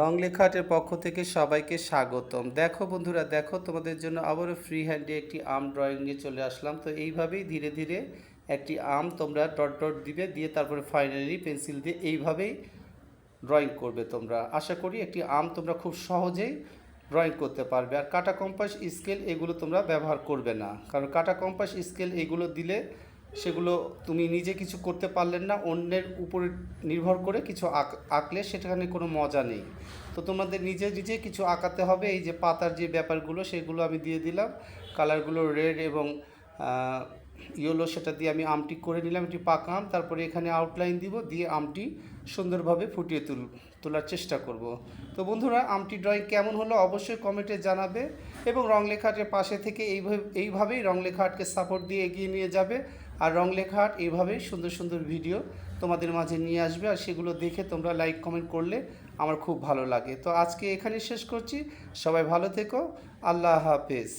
রং লেখা আর্টের পক্ষ থেকে সবাইকে স্বাগতম। দেখো বন্ধুরা, দেখো তোমাদের জন্য আবারও ফ্রি হ্যান্ডে একটি আম ড্রয়িং নিয়ে চলে আসলাম। তো এইভাবেই ধীরে ধীরে একটি আম তোমরা ডট ডট দিবে, দিয়ে তারপরে ফাইনালি পেন্সিল দিয়ে এইভাবেই ড্রয়িং করবে। তোমরা আশা করি একটি আম তোমরা খুব সহজেই ড্রয়িং করতে পারবে। আর কাটা কম্পাস স্কেল এগুলো তোমরা ব্যবহার করবে না, কারণ কাটা কম্পাস স্কেল এগুলো দিলে সেগুলো তুমি নিজে কিছু করতে পারলেন না, অন্যের উপরে নির্ভর করে কিছু আঁকলে সেখানে কোনো মজা নেই। তো তোমাদের নিজে নিজে কিছু আঁকাতে হবে। এই যে পাতার যে ব্যাপারগুলো সেগুলো আমি দিয়ে দিলাম, কালারগুলো রেড এবং ইয়েলো, সেটা দিয়ে আমি আমটি করে নিলাম, একটি পাকা আম। তারপরে এখানে আউটলাইন দিব, দিয়ে আমটি সুন্দরভাবে ফুটিয়ে তোলার চেষ্টা করব। তো বন্ধুরা, আমটি ড্রয়িং কেমন হলো অবশ্যই কমেন্টে জানাবে, এবং রং লেখা আর্টের পাশে থেকে এইভাবেই রং লেখা আর্টকে সাপোর্ট দিয়ে এগিয়ে নিয়ে যাবে। আর রং লেখা আর্ট এইভাবেই সুন্দর সুন্দর ভিডিও তোমাদের মাঝে নিয়ে আসবে, আর সেগুলো দেখে তোমরা লাইক কমেন্ট করলে আমার খুব ভালো লাগে। তো আজকে এখানে শেষ করছি, সবাই ভালো থেকো, আল্লাহ হাফেজ।